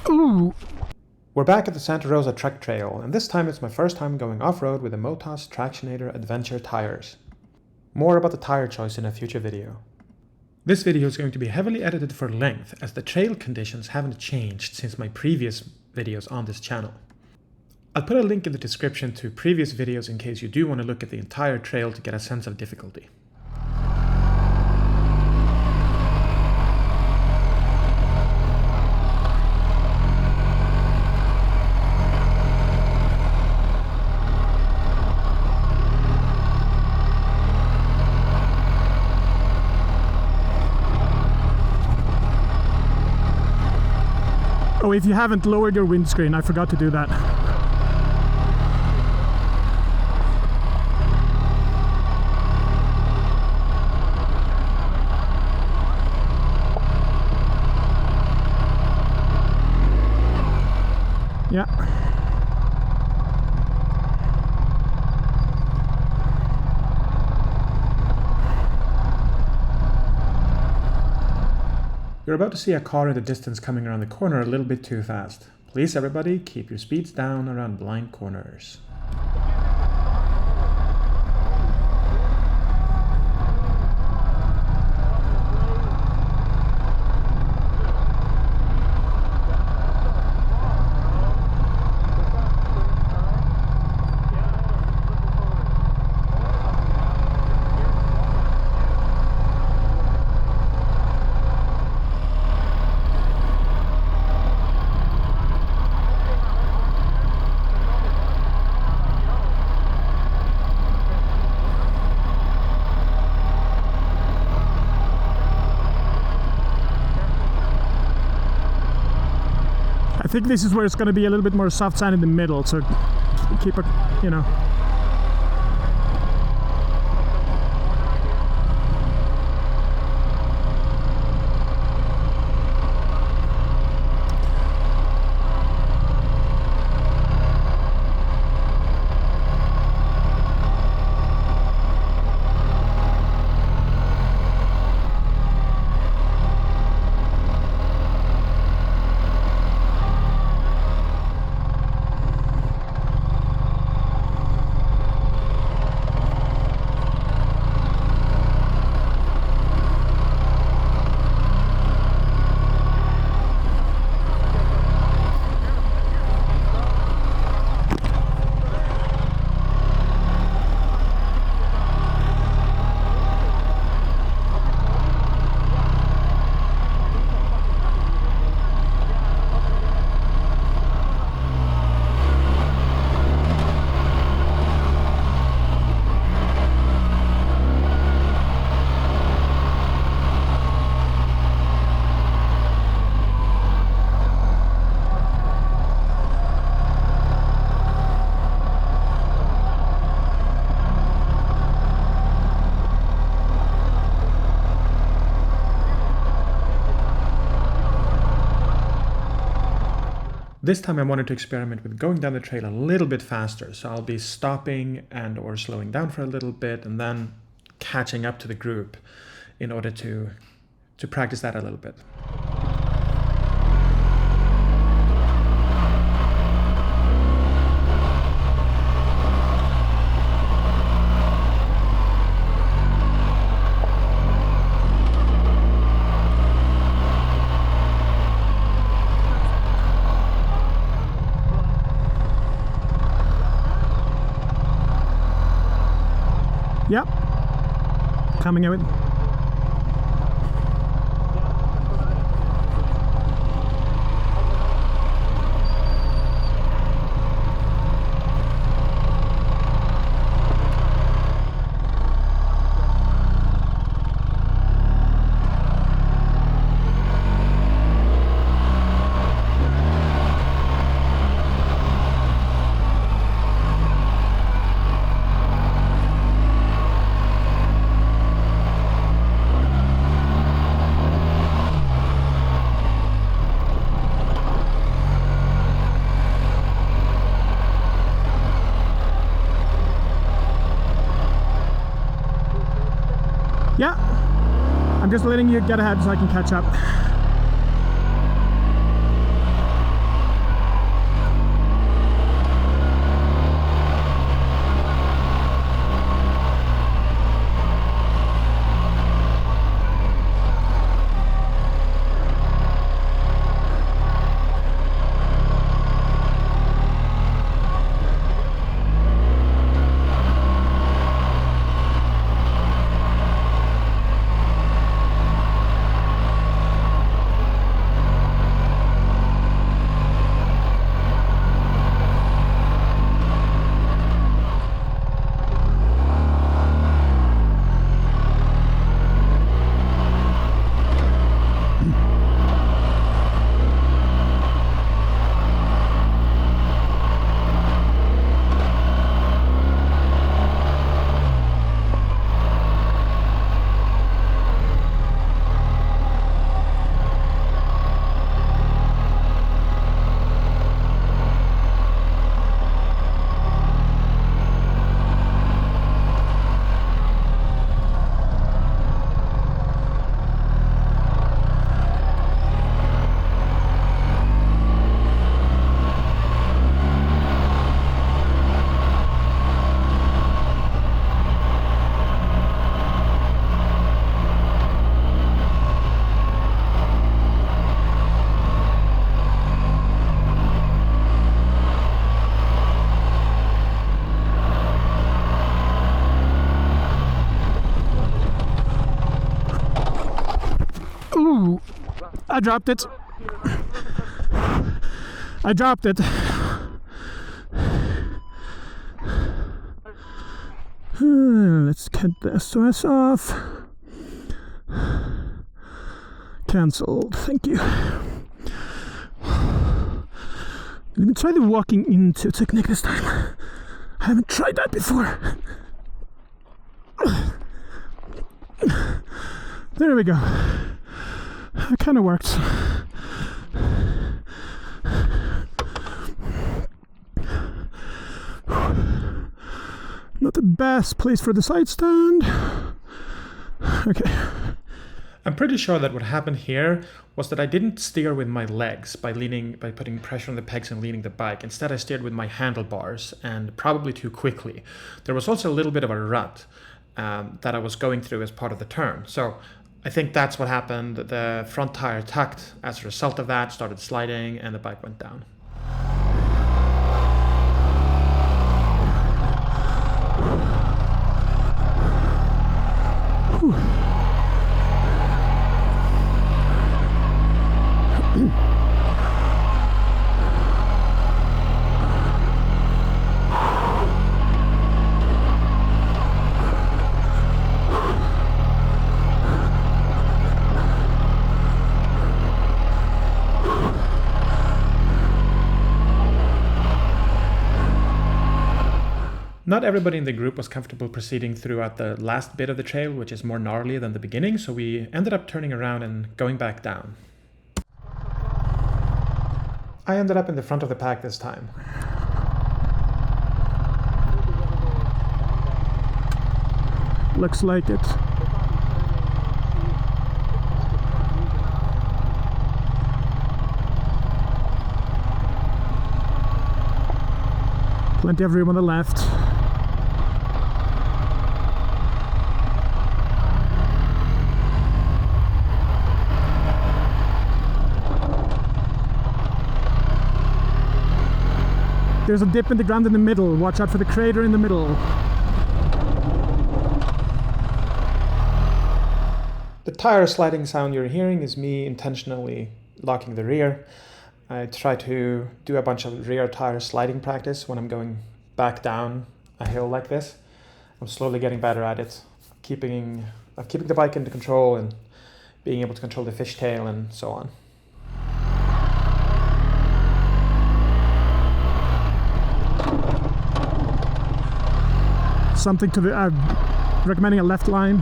Ooh. We're back at the Santa Rosa Truck Trail, and this time it's my first time going off-road with the Motoz Tractionator Adventure tires. More about the tire choice in a future video. This video is going to be heavily edited for length, as the trail conditions haven't changed since my previous videos on this channel. I'll put a link in the description to previous videos in case you do want to look at the entire trail to get a sense of difficulty. Oh, if you haven't lowered your windscreen, I forgot to do that. Yeah. You're about to see a car in the distance coming around the corner a little bit too fast. Please everybody, keep your speeds down around blind corners. I think this is where it's going to be a little bit more soft sand in the middle, so keep a, you know. This time I wanted to experiment with going down the trail a little bit faster, so I'll be stopping and or slowing down for a little bit and then catching up to the group in order to practice that a little bit. Yep, coming out. Yeah, I'm just letting you get ahead so I can catch up. I dropped it. I dropped it. Let's cut the SOS off. Cancelled. Thank you. Let me try the walking into technique this time. I haven't tried that before. There we go. It kind of works. Not the best place for the side stand. Okay. I'm pretty sure that what happened here was that I didn't steer with my legs by putting pressure on the pegs and leaning the bike. Instead, I steered with my handlebars, and probably too quickly. There was also a little bit of a rut that I was going through as part of the turn. So I think that's what happened. The front tire tucked as a result of that, started sliding, and the bike went down. Whew. Not everybody in the group was comfortable proceeding throughout the last bit of the trail, which is more gnarly than the beginning, so we ended up turning around and going back down. I ended up in the front of the pack this time. Looks like it. Plenty of room on the left. There's a dip in the ground in the middle. Watch out for the crater in the middle. The tire sliding sound you're hearing is me intentionally locking the rear. I try to do a bunch of rear tire sliding practice when I'm going back down a hill like this. I'm slowly getting better at it, keeping the bike under control and being able to control the fishtail and so on. Something to the recommending a left line.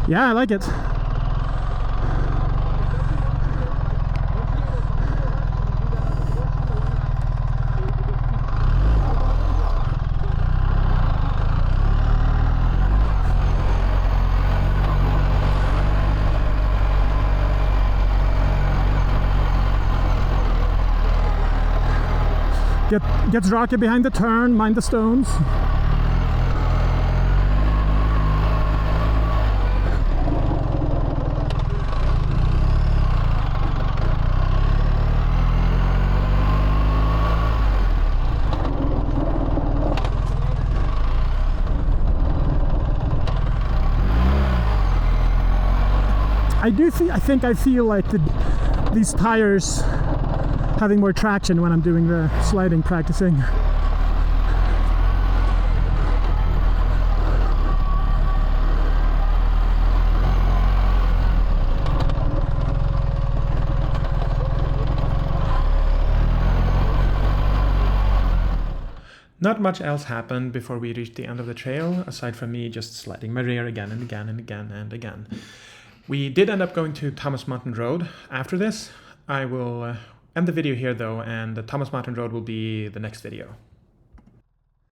Yeah, I like it. Gets rocky behind the turn, mind the stones. I feel like these tires having more traction when I'm doing the sliding practicing. Not much else happened before we reached the end of the trail, aside from me just sliding my rear again and again and again and again. We did end up going to Thomas Mountain Road after this. I will end the video here though, and the Thomas Mountain Road will be the next video.